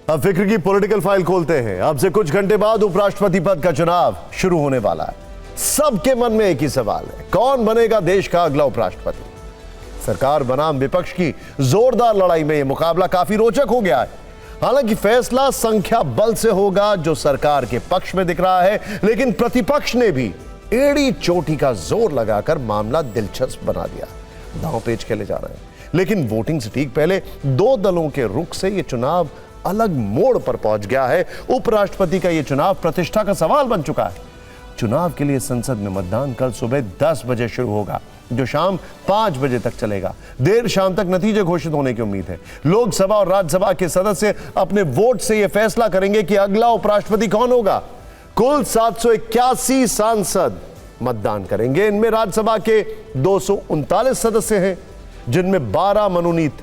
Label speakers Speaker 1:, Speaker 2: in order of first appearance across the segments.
Speaker 1: अब फिक्र की पॉलिटिकल फाइल खोलते हैं। अब से कुछ घंटे बाद उपराष्ट्रपति पद का चुनाव शुरू होने वाला है। सबके मन में एक ही सवाल है, कौन बनेगा देश का अगला उपराष्ट्रपति। सरकार बनाम विपक्ष की जोरदार लड़ाई में यह मुकाबला काफी रोचक हो गया है। हालांकि फैसला संख्या बल से होगा, जो सरकार के पक्ष में दिख रहा है, लेकिन प्रतिपक्ष ने भी एड़ी चोटी का जोर लगाकर मामला दिलचस्प बना दिया। दांव पेच खेले जा रहे हैं, लेकिन वोटिंग से ठीक पहले दो दलों के रुख से यह चुनाव अलग मोड़ पर पहुंच गया है। उपराष्ट्रपति का यह चुनाव प्रतिष्ठा का सवाल बन चुका है। चुनाव के लिए संसद में मतदान कल सुबह 10 बजे शुरू होगा, जो शाम 5 बजे तक चलेगा। देर शाम तक नतीजे घोषित होने की उम्मीद है। लोकसभा और राज्यसभा के सदस्य अपने वोट से यह फैसला करेंगे कि अगला उपराष्ट्रपति कौन होगा। कुल 781 सांसद मतदान करेंगे। इनमें राज्यसभा के 239 सदस्य हैं, जिनमें 12 मनोनीत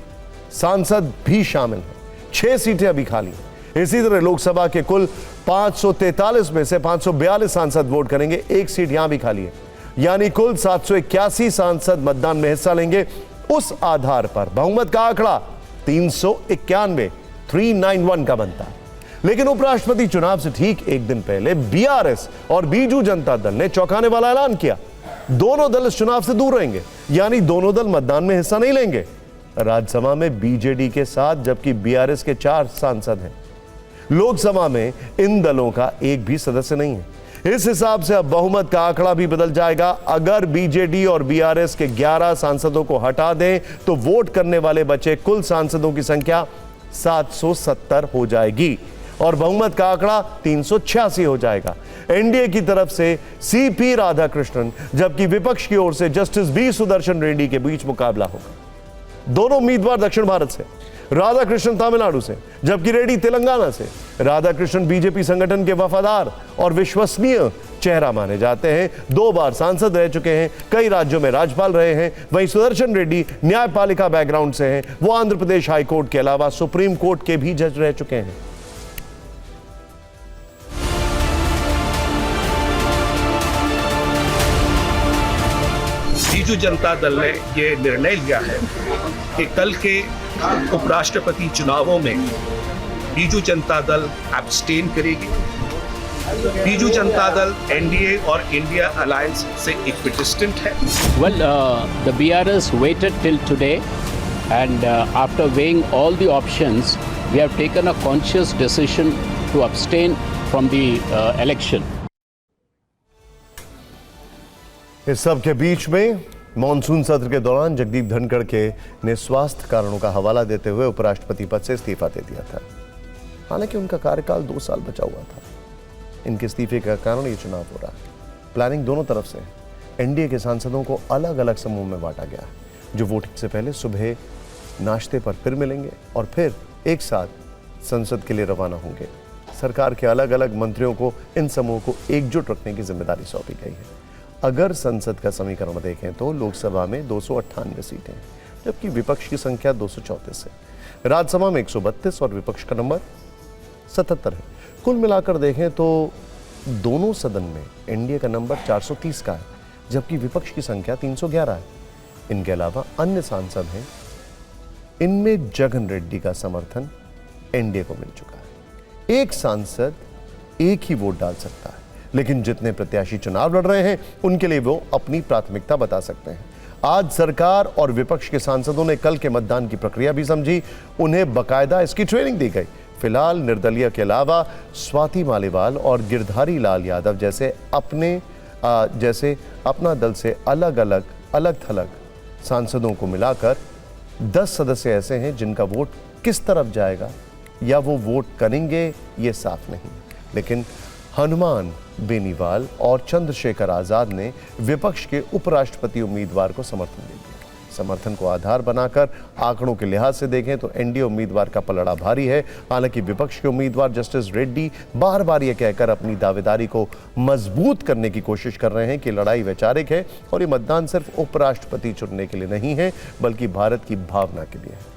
Speaker 1: सांसद भी शामिल हैं। 6 सीटें अभी खाली हैं। इसी तरह लोकसभा के कुल 543 में से 542 सांसद वोट करेंगे। 1 सीट यहां भी खाली है, यानी कुल 781 सांसद मतदान में हिस्सा लेंगे। उस आधार पर बहुमत का आंकड़ा 391 का बनता है। लेकिन उपराष्ट्रपति चुनाव से ठीक एक दिन पहले बीआरएस और बीजू जनता दल ने चौंकाने वाला ऐलान किया। दोनों दल इस चुनाव से दूर रहेंगे, यानी दोनों दल मतदान में हिस्सा नहीं लेंगे। राज्यसभा में बीजेडी के 7 जबकि बीआरएस के 4 सांसद हैं। लोकसभा में इन दलों का एक भी सदस्य नहीं है। इस हिसाब से अब बहुमत का आंकड़ा भी बदल जाएगा। अगर बीजेडी और बीआरएस के 11 सांसदों को हटा दें तो वोट करने वाले बचे कुल सांसदों की संख्या 770 हो जाएगी और बहुमत का आंकड़ा 386 हो जाएगा। एनडीए की तरफ से सीपी राधाकृष्णन, जबकि विपक्ष की ओर से जस्टिस बी सुदर्शन रेड्डी के बीच मुकाबला होगा। दोनों उम्मीदवार दक्षिण भारत से, राधाकृष्णन तमिलनाडु से, जबकि रेड्डी तेलंगाना से। राधाकृष्णन बीजेपी संगठन के वफादार और विश्वसनीय चेहरा माने जाते हैं। 2 बार सांसद रह चुके हैं, कई राज्यों में राज्यपाल रहे हैं। वहीं सुदर्शन रेड्डी न्यायपालिका बैकग्राउंड से हैं। वो आंध्र प्रदेश हाईकोर्ट के अलावा सुप्रीम कोर्ट के भी जज रह चुके हैं।
Speaker 2: बीजू जनता दल ने ये निर्णय लिया है कि कल के उपराष्ट्रपति चुनावों में बीजू जनता दल एब्सटेन करेगी। बीजू जनता दल एनडीए और इंडिया अलायंस से इक्विडिस्टेंट है।
Speaker 3: Well, the BRS waited till today, and after weighing all the options, we have taken a conscious decision to abstain from the election.
Speaker 1: इस सब के बीच में मॉनसून सत्र के दौरान जगदीप धनखड़ ने स्वास्थ्य कारणों का हवाला देते हुए उपराष्ट्रपति पद से इस्तीफा दे दिया था। हालांकि उनका कार्यकाल 2 साल बचा हुआ था। इनके इस्तीफे का कारण ये चुनाव हो रहा है। प्लानिंग दोनों तरफ से है। एनडीए के सांसदों को अलग अलग समूह में बांटा गया है, जो वोटिंग से पहले सुबह नाश्ते पर फिर मिलेंगे और फिर एक साथ संसद के लिए रवाना होंगे। सरकार के अलग अलग मंत्रियों को इन समूहों को एकजुट रखने की जिम्मेदारी सौंपी गई है। अगर संसद का समीकरण देखें तो लोकसभा में 298 सीटें, जबकि विपक्ष की संख्या 234 है। राज्यसभा में 132 और विपक्ष का नंबर 77 है। कुल मिलाकर देखें तो दोनों सदन में एनडीए का नंबर 430 का है, जबकि विपक्ष की संख्या 311 है। इनके अलावा अन्य सांसद हैं। इनमें जगन रेड्डी का समर्थन एनडीए को मिल चुका है। एक सांसद एक ही वोट डाल सकता है, लेकिन जितने प्रत्याशी चुनाव लड़ रहे हैं उनके लिए वो अपनी प्राथमिकता बता सकते हैं। आज सरकार और विपक्ष के सांसदों ने कल के मतदान की प्रक्रिया भी समझी। उन्हें बकायदा इसकी ट्रेनिंग दी गई। फिलहाल निर्दलीय के अलावा स्वाति मालीवाल और गिरधारी लाल यादव जैसे अपना दल से अलग थलग सांसदों को मिलाकर 10 सदस्य ऐसे हैं जिनका वोट किस तरफ जाएगा या वो वोट करेंगे ये साफ नहीं। लेकिन हनुमान बेनीवाल और चंद्रशेखर आजाद ने विपक्ष के उपराष्ट्रपति उम्मीदवार को समर्थन दे दिया। समर्थन को आधार बनाकर आंकड़ों के लिहाज से देखें तो एनडीए उम्मीदवार का पलड़ा भारी है। हालांकि विपक्ष के उम्मीदवार जस्टिस रेड्डी बार बार यह कहकर अपनी दावेदारी को मजबूत करने की कोशिश कर रहे हैं कि लड़ाई वैचारिक है और ये मतदान सिर्फ उपराष्ट्रपति चुनने के लिए नहीं है, बल्कि भारत की भावना के लिए है।